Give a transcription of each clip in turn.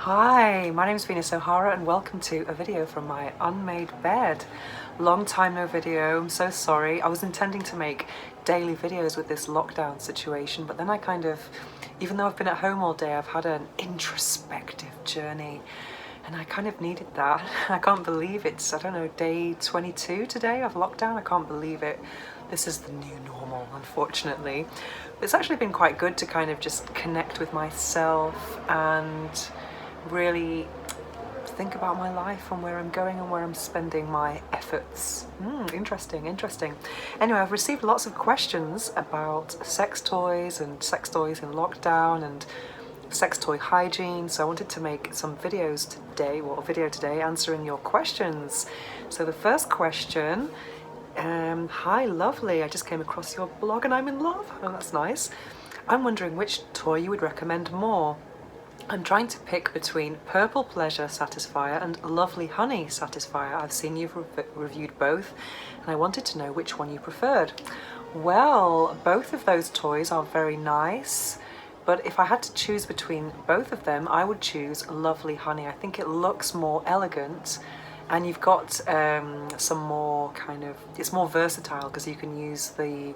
Hi, my name is Venus O'Hara and welcome to a video from my unmade bed. Long time no video, I'm so sorry. I was intending to make daily videos with this lockdown situation, but then I even though I've been at home all day, I've had an introspective journey and I kind of needed that. I can't believe it's, I don't know, day 22 today of lockdown. I can't believe it. This is the new normal, unfortunately. But it's actually been quite good to kind of just connect with myself and really think about my life and where I'm going and where I'm spending my efforts. Interesting. Anyway, I've received lots of questions about sex toys and sex toys in lockdown and sex toy hygiene, so I wanted to make some videos today, or a video today, answering your questions. So the first question, hi lovely, I just came across your blog and I'm in love. Oh, that's nice. I'm wondering which toy you would recommend more. I'm trying to pick between Purple Pleasure Satisfier and Lovely Honey Satisfier. I've seen you've reviewed both and I wanted to know which one you preferred. Well, both of those toys are very nice, but if I had to choose between both of them, I would choose Lovely Honey. I think it looks more elegant and you've got some more it's more versatile because you can use the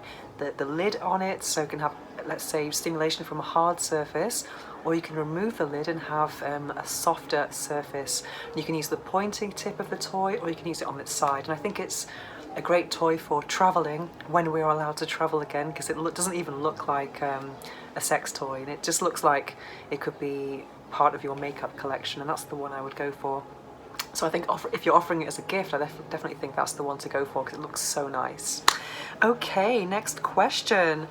lid on it, so you can have, let's say, stimulation from a hard surface, or you can remove the lid and have a softer surface. You can use the pointing tip of the toy, or you can use it on its side. And I think it's a great toy for traveling when we're allowed to travel again, because it doesn't even look like a sex toy, and it just looks like it could be part of your makeup collection, and that's the one I would go for. So I think if you're offering it as a gift, I definitely think that's the one to go for because it looks so nice. Okay, next question.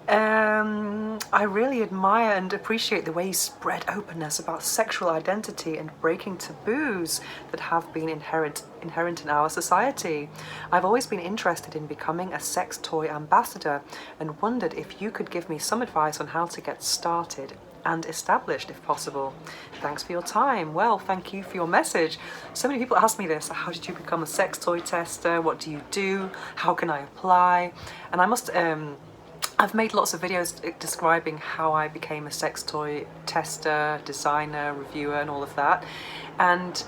I really admire and appreciate the way you spread openness about sexual identity and breaking taboos that have been inherent in our society. I've always been interested in becoming a sex toy ambassador and wondered if you could give me some advice on how to get started and established if possible. Thanks for your time. Well, thank you for your message. So many people ask me this: how did you become a sex toy tester? What do you do? How can I apply? And I've made lots of videos describing how I became a sex toy tester, designer, reviewer, and all of that. And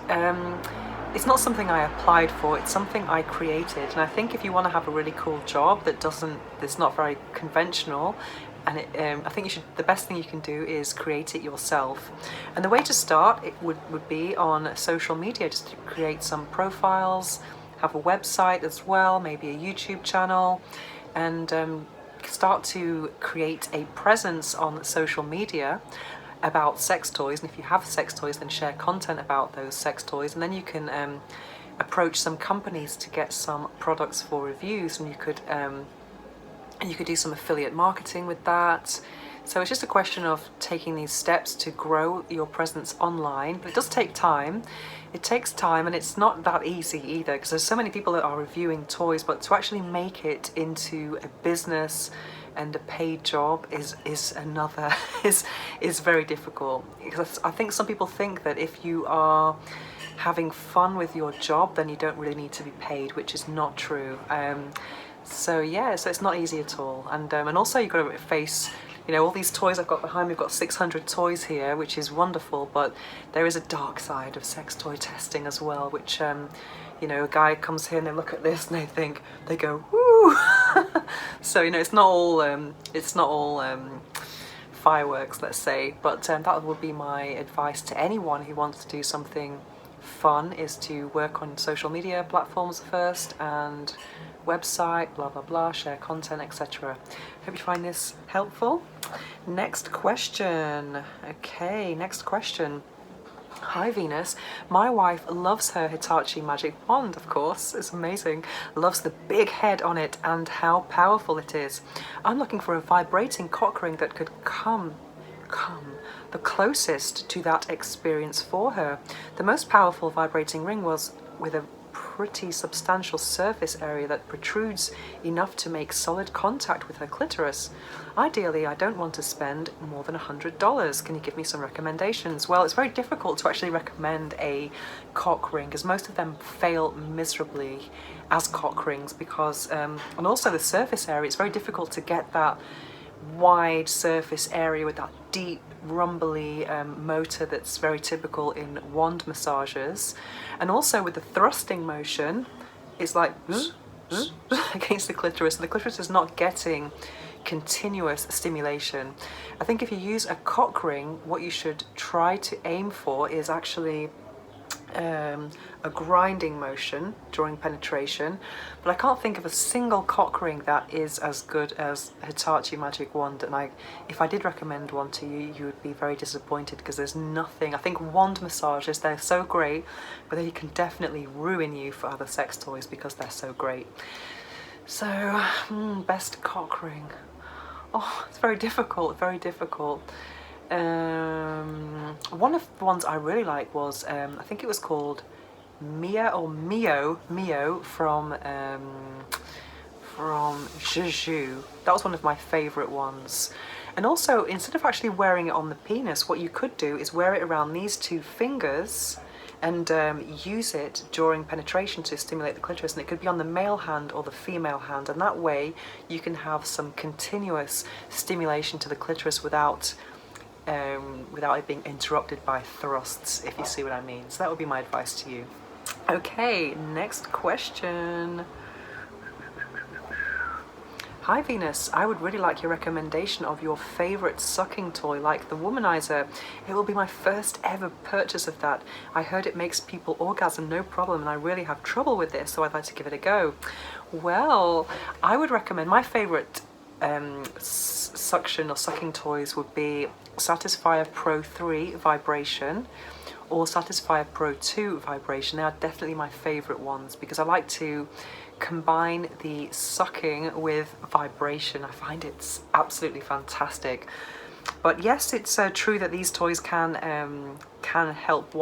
it's not something I applied for, it's something I created. And I think if you want to have a really cool job that's not very conventional, and I think the best thing you can do is create it yourself. And the way to start it would be on social media, just to create some profiles, have a website as well, maybe a YouTube channel, and start to create a presence on social media about sex toys. And if you have sex toys, then share content about those sex toys, and then you can approach some companies to get some products for reviews, and you could do some affiliate marketing with that. So it's just a question of taking these steps to grow your presence online, but it does take time. It takes time, and it's not that easy either, because there's so many people that are reviewing toys, but to actually make it into a business and a paid job is very difficult. Because I think some people think that if you are having fun with your job, then you don't really need to be paid, which is not true. So it's not easy at all, and also you've got to face, all these toys I've got behind me. We've got 600 toys here, which is wonderful, but there is a dark side of sex toy testing as well, which a guy comes here and they look at this and they go woo. So it's not all fireworks, let's say, but that would be my advice to anyone who wants to do something fun, is to work on social media platforms first, and website, blah blah blah, share content, etc. Hope you find this helpful. Next question. Okay, next question. Hi Venus, my wife loves her Hitachi magic wand, of course, it's amazing, loves the big head on it and how powerful it is. I'm looking for a vibrating cock ring that could come the closest to that experience for her. The most powerful vibrating ring was with a pretty substantial surface area that protrudes enough to make solid contact with her clitoris. Ideally, I don't want to spend more than $100. Can you give me some recommendations? Well, it's very difficult to actually recommend a cock ring, because most of them fail miserably as cock rings, because and also the surface area, it's very difficult to get that wide surface area with that deep rumbly motor that's very typical in wand massages, and also with the thrusting motion, it's like against the clitoris. So the clitoris is not getting continuous stimulation. I think if you use a cock ring, what you should try to aim for is actually a grinding motion during penetration, but I can't think of a single cock ring that is as good as Hitachi Magic Wand, and if I did recommend one to you, you would be very disappointed, because there's nothing. I think wand massages, they're so great, but they can definitely ruin you for other sex toys because they're so great. So, best cock ring. Oh, it's very difficult, very difficult. One of the ones I really like was, I think it was called Mio from Jeju. That was one of my favourite ones. And also, instead of actually wearing it on the penis, what you could do is wear it around these two fingers and use it during penetration to stimulate the clitoris, and it could be on the male hand or the female hand, and that way you can have some continuous stimulation to the clitoris without it being interrupted by thrusts, if you see what I mean. So that would be my advice to you. Okay, next question. Hi Venus, I would really like your recommendation of your favourite sucking toy, like the womanizer. It will be my first ever purchase of that. I heard it makes people orgasm no problem, and I really have trouble with this, so I'd like to give it a go. Well, I would recommend, my favourite suction or sucking toys would be Satisfyer Pro 3 Vibration or Satisfyer Pro 2 Vibration. They are definitely my favourite ones because I like to combine the sucking with vibration. I find it's absolutely fantastic. But yes, it's true that these toys can help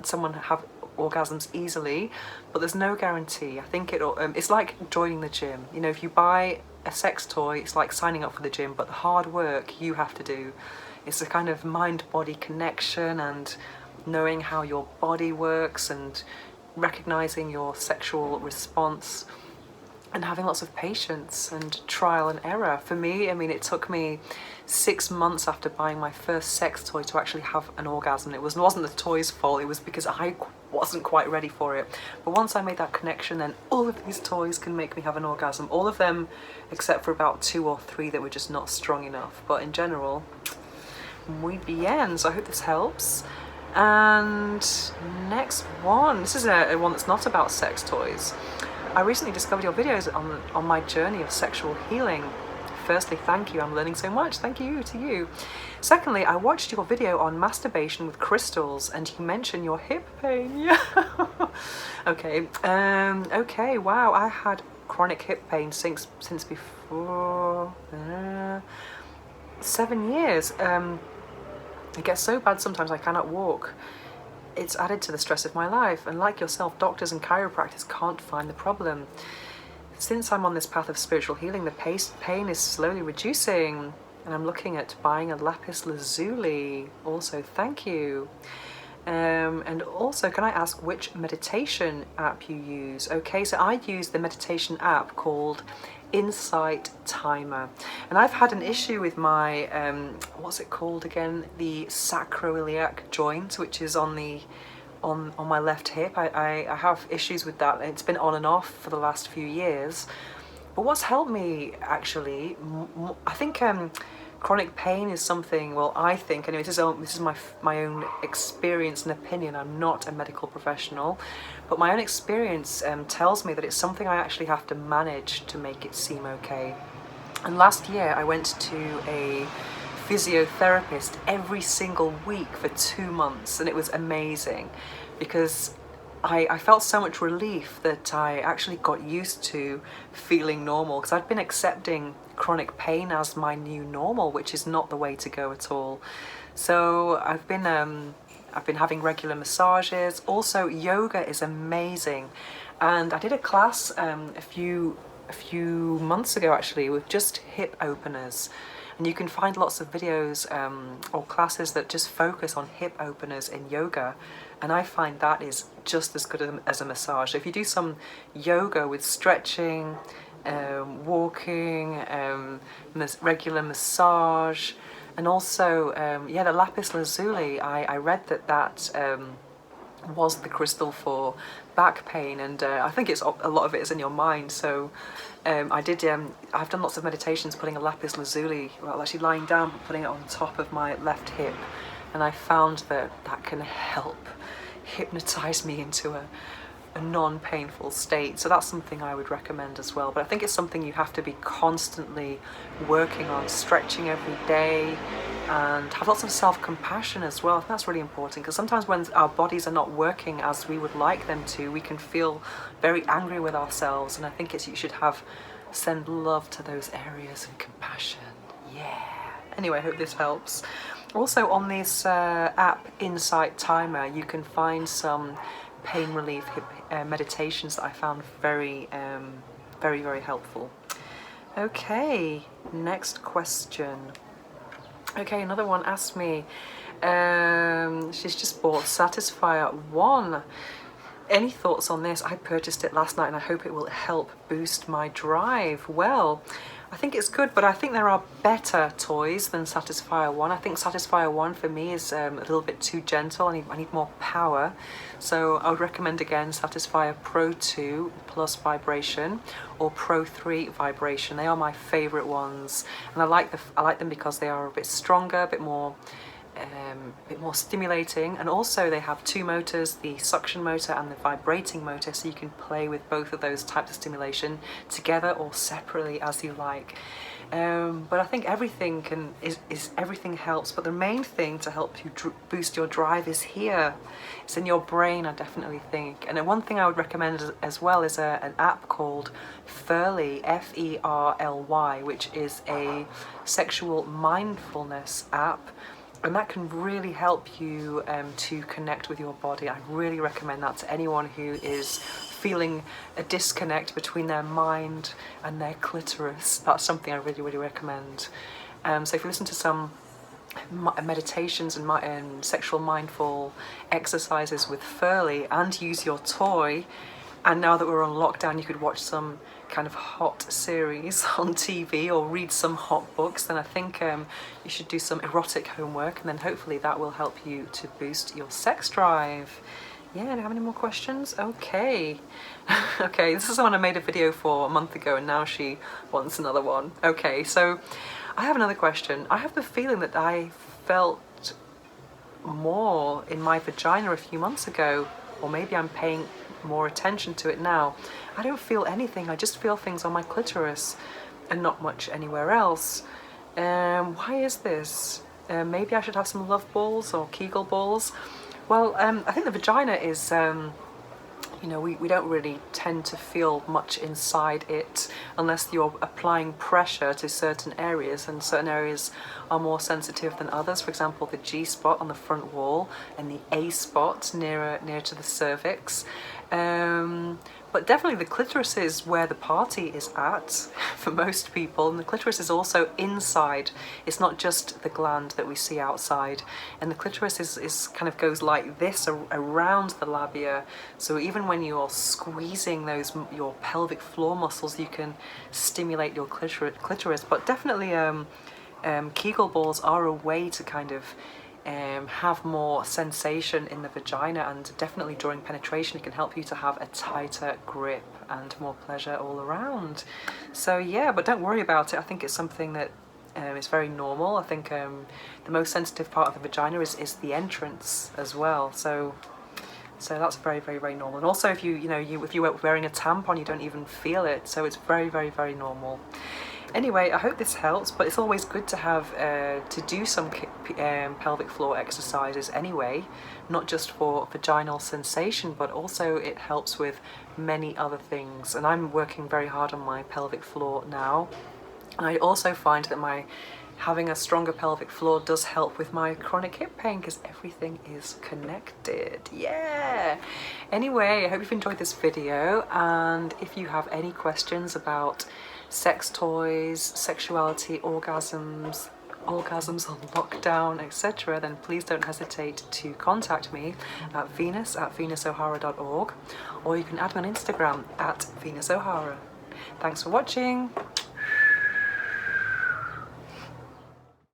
someone have orgasms easily, but there's no guarantee. I think it's like joining the gym. You know, if you buy a sex toy, it's like signing up for the gym, but the hard work you have to do. It's a kind of mind-body connection and knowing how your body works and recognizing your sexual response and having lots of patience and trial and error. For me, I mean, it took me 6 months after buying my first sex toy to actually have an orgasm. It wasn't the toy's fault, it was because I wasn't quite ready for it. But once I made that connection, then all of these toys can make me have an orgasm. All of them, except for about 2 or 3 that were just not strong enough. But in general, muy bien. So I hope this helps. And next one. This is a one that's not about sex toys. I recently discovered your videos on my journey of sexual healing. Firstly, thank you, I'm learning so much, thank you to you. Secondly, I watched your video on masturbation with crystals and you mentioned your hip pain. Yeah. Okay, okay, wow, I had chronic hip pain since before 7 years. It gets so bad sometimes I cannot walk. It's added to the stress of my life, and like yourself, doctors and chiropractors can't find the problem. Since I'm on this path of spiritual healing, the pain is slowly reducing, and I'm looking at buying a lapis lazuli. Also, thank you. And also, can I ask which meditation app you use? Okay, so I use the meditation app called Insight Timer, and I've had an issue with my what's it called again, the sacroiliac joint, which is on my left hip. I have issues with that. It's been on and off for the last few years, but what's helped me actually, I think chronic pain is something, well, I think anyway, this is my own experience and opinion. I'm not a medical professional, but my own experience tells me that it's something I actually have to manage to make it seem okay. And last year I went to a physiotherapist every single week for 2 months, and it was amazing because I felt so much relief that I actually got used to feeling normal, because I'd been accepting chronic pain as my new normal, which is not the way to go at all. So I've been having regular massages. Also, yoga is amazing, and I did a class a few months ago actually with just hip openers, and you can find lots of videos or classes that just focus on hip openers in yoga, and I find that is just as good as a massage. If you do some yoga with stretching walking, regular massage, and also, yeah, the lapis lazuli. I read that was the crystal for back pain, and I think a lot of it is in your mind. So I've done lots of meditations putting a lapis lazuli, well, actually lying down but putting it on top of my left hip, and I found that can help hypnotize me into a non-painful state. So that's something I would recommend as well. But I think it's something you have to be constantly working on, stretching every day, and have lots of self-compassion as well. I think that's really important, because sometimes when our bodies are not working as we would like them to, we can feel very angry with ourselves, and I think you should send love to those areas and compassion. Yeah. Anyway, I hope this helps. Also, on this app Insight Timer, you can find some pain relief meditations that I found very, very helpful. Okay, next question. Okay, another one asked me, she's just bought Satisfyer 1. Any thoughts on this? I purchased it last night and I hope it will help boost my drive. Well, I think it's good, but I think there are better toys than Satisfyer 1. I think Satisfyer 1 for me is a little bit too gentle. I need more power. So I would recommend again Satisfyer Pro 2 plus vibration, or Pro 3 vibration. They are my favorite ones, and I like them because they are a bit stronger, a bit more stimulating, and also they have two motors, the suction motor and the vibrating motor, so you can play with both of those types of stimulation together or separately as you like. But I think everything everything helps, but the main thing to help you boost your drive is here. It's in your brain, I definitely think. And one thing I would recommend as well is an app called Ferly, Ferly, which is a sexual mindfulness app. And that can really help you to connect with your body. I really recommend that to anyone who is feeling a disconnect between their mind and their clitoris. That's something I really recommend. So if you listen to some meditations and sexual mindful exercises with Ferly and use your toy, and now that we're on lockdown, you could watch some kind of hot series on TV or read some hot books, then I think you should do some erotic homework, and then hopefully that will help you to boost your sex drive. Yeah, do you have any more questions? Okay. Okay, this is someone I made a video for a month ago, and now she wants another one. Okay, so I have another question. I have the feeling that I felt more in my vagina a few months ago, or maybe I'm paying more attention to it now. I don't feel anything, I just feel things on my clitoris and not much anywhere else. Why is this? Maybe I should have some love balls or Kegel balls. Well, I think the vagina is, you know, we don't really tend to feel much inside it unless you're applying pressure to certain areas, and certain areas are more sensitive than others. For example, the G spot on the front wall and the A spot near to the cervix. But definitely the clitoris is where the party is at for most people, and the clitoris is also inside. It's not just the gland that we see outside, and the clitoris is kind of goes like this around the labia. So even when you're squeezing your pelvic floor muscles, you can stimulate your clitoris. But definitely Kegel balls are a way to kind of have more sensation in the vagina, and definitely during penetration it can help you to have a tighter grip and more pleasure all around. So yeah, but don't worry about it. I think it's something that is very normal. I think the most sensitive part of the vagina is the entrance as well. So that's very normal. And also if if you're wearing a tampon, you don't even feel it. So it's very normal. Anyway, I hope this helps, but it's always good to have to do some pelvic floor exercises anyway, not just for vaginal sensation, but also it helps with many other things. And I'm working very hard on my pelvic floor now. And I also find that having a stronger pelvic floor does help with my chronic hip pain, because everything is connected. Yeah! Anyway, I hope you've enjoyed this video, and if you have any questions about sex toys, sexuality, orgasms on lockdown, etc., then please don't hesitate to contact me at venusohara.org, or you can add me on Instagram at venusohara. Thanks for watching.